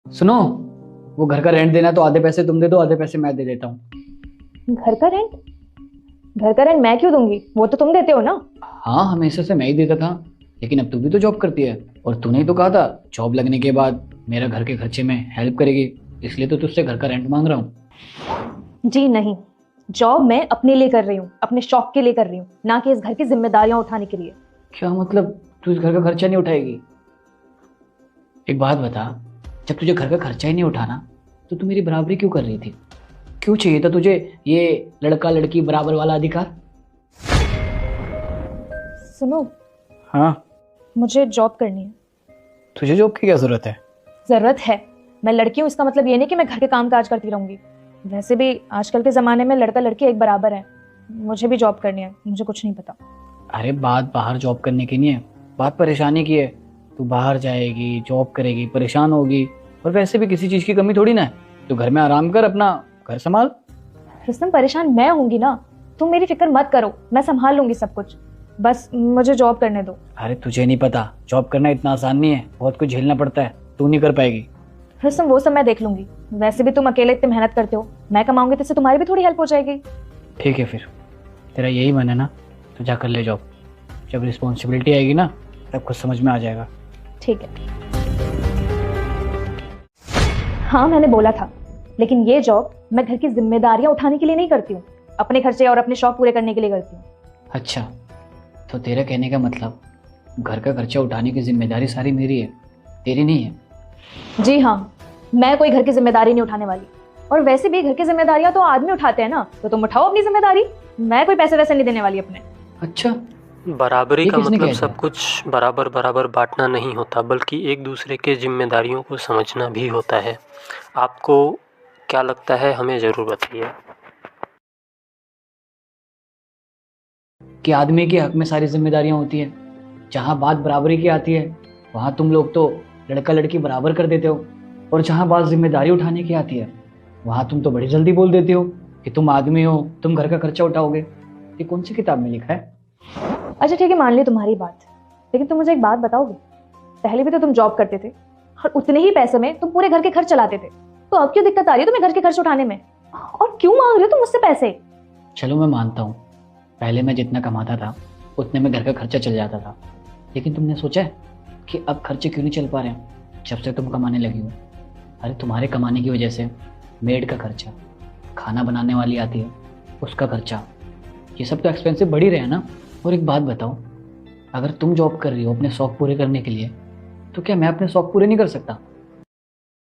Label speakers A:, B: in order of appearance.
A: सुनो, वो घर का रेंट देना है तो आधे पैसे तुम दे दो, आधे पैसे मैं दे देता हूँ।
B: घर का रेंट? घर का रेंट मैं क्यों दूंगी, वो तो तुम देते हो ना।
A: हाँ, हमेशा से मैं ही देता था, लेकिन अब तू भी तो जॉब करती है और तूने ही तो कहा था जॉब लगने के बाद मेरा घर के खर्चे में हेल्प करेगी, इसलिए तो तुझसे घर का रेंट मांग रहा हूँ।
B: जी नहीं, जॉब मैं अपने लिए कर रही हूँ, अपने शौक के लिए कर रही हूँ, ना कि इस घर की जिम्मेदारियां उठाने के लिए।
A: क्या मतलब, तू इस घर का खर्चा नहीं उठाएगी? एक बात बता, जब तुझे घर का खर्चा ही नहीं उठाना तो तू मेरी बराबरी क्यों कर रही थी? क्यों चाहिए था तुझे ये लड़का लड़की बराबर वाला अधिकार?
B: सुनो,
A: हाँ,
B: मुझे जॉब करनी है।
A: तुझे जॉब की क्या जरूरत है?
B: जरूरत है, मैं लड़की हूँ, इसका मतलब ये नहीं कि मैं घर के काम काज करती रहूंगी। वैसे भी आजकल के ज़माने में लड़का लड़की एक बराबर है। मुझे भी जॉब करनी है, मुझे कुछ नहीं पता।
A: अरे बात बाहर जॉब करने की नहीं है, बात परेशानी की है। तू बाहर जाएगी, जॉब करेगी, परेशान होगी, और वैसे भी किसी चीज़ की कमी थोड़ी ना है। तू घर में आराम कर, अपना घर संभाल।
B: रुस्तम, परेशान मैं होंगी ना, तुम मेरी फिक्र मत करो, मैं संभाल लूंगी सब कुछ, बस मुझे जॉब करने दो।
A: अरे तुझे नहीं पता, जॉब करना इतना आसान नहीं है, बहुत कुछ झेलना पड़ता है, तू नहीं कर पाएगी।
B: रुस्तम, वो सब मैं देख लूंगी। वैसे भी तुम अकेले इतनी मेहनत करते हो, मैं कमाऊंगी तो इससे तुम्हारी भी थोड़ी हेल्प हो जाएगी।
A: ठीक है, फिर तेरा यही मन है ना, तो जा कर ले जॉब। जब रिस्पॉन्सिबिलिटी आएगी ना तब कुछ समझ में आ जाएगा।
B: ठीक है। हाँ, मैंने बोला था, लेकिन ये जॉब मैं घर की जिम्मेदारियां उठाने के लिए नहीं करती हूँ, अपने खर्चे और अपने शौक पूरे करने के लिए करती हूँ।
A: अच्छा, तो तेरा कहने का मतलब घर का खर्चा उठाने की जिम्मेदारी सारी मेरी है, तेरी नहीं है?
B: जी हाँ, मैं कोई घर की जिम्मेदारी नहीं उठाने वाली। और वैसे भी घर की जिम्मेदारियां तो आदमी उठाते हैं ना, तो तुम उठाओ अपनी जिम्मेदारी। मैं कोई पैसे वैसे नहीं देने वाली अपने।
A: अच्छा,
C: बराबरी
A: ये
C: का
A: किसने
C: मतलब
A: कह
C: सब
A: दिया?
C: कुछ बराबर बराबर बांटना नहीं होता, बल्कि एक दूसरे के जिम्मेदारियों को समझना भी होता है। आपको क्या लगता है, हमें ज़रूर बताइए।
A: कि आदमी के हक में सारी जिम्मेदारियां होती हैं। जहाँ बात बराबरी की आती है वहाँ तुम लोग तो लड़का लड़की बराबर कर देते हो, और जहाँ बात जिम्मेदारी उठाने की आती है वहाँ तुम तो बड़ी जल्दी बोल देते हो कि तुम आदमी हो, तुम घर का खर्चा उठाओगे। ये कौन सी किताब में लिखा है?
B: अच्छा ठीक है, मान ली तुम्हारी बात, लेकिन तुम मुझे एक बात बताओगे, पहले भी तो तुम जॉब करते थे और उतने ही पैसे में तुम पूरे घर के खर्च चलाते थे, तो अब क्यों दिक्कत आ रही है तुम्हें घर के खर्च उठाने में? और क्यों मांग रहे हो तुम मुझसे पैसे?
A: चलो मैं मानता हूँ, पहले मैं जितना कमाता था उतने में घर का खर्चा चल जाता था, लेकिन तुमने सोचा है कि अब खर्चे क्यों नहीं चल पा रहे हैं जब से तुम कमाने लगी हो? अरे तुम्हारे कमाने की वजह से मेड का खर्चा, खाना बनाने वाली आती है उसका खर्चा, ये सब तो एक्सपेंसिव बढ़ ही रहे हैं ना। और एक बात बताओ, अगर तुम जॉब कर रही हो अपने शौक पूरे करने के लिए, तो क्या मैं अपने शौक पूरे नहीं कर सकता?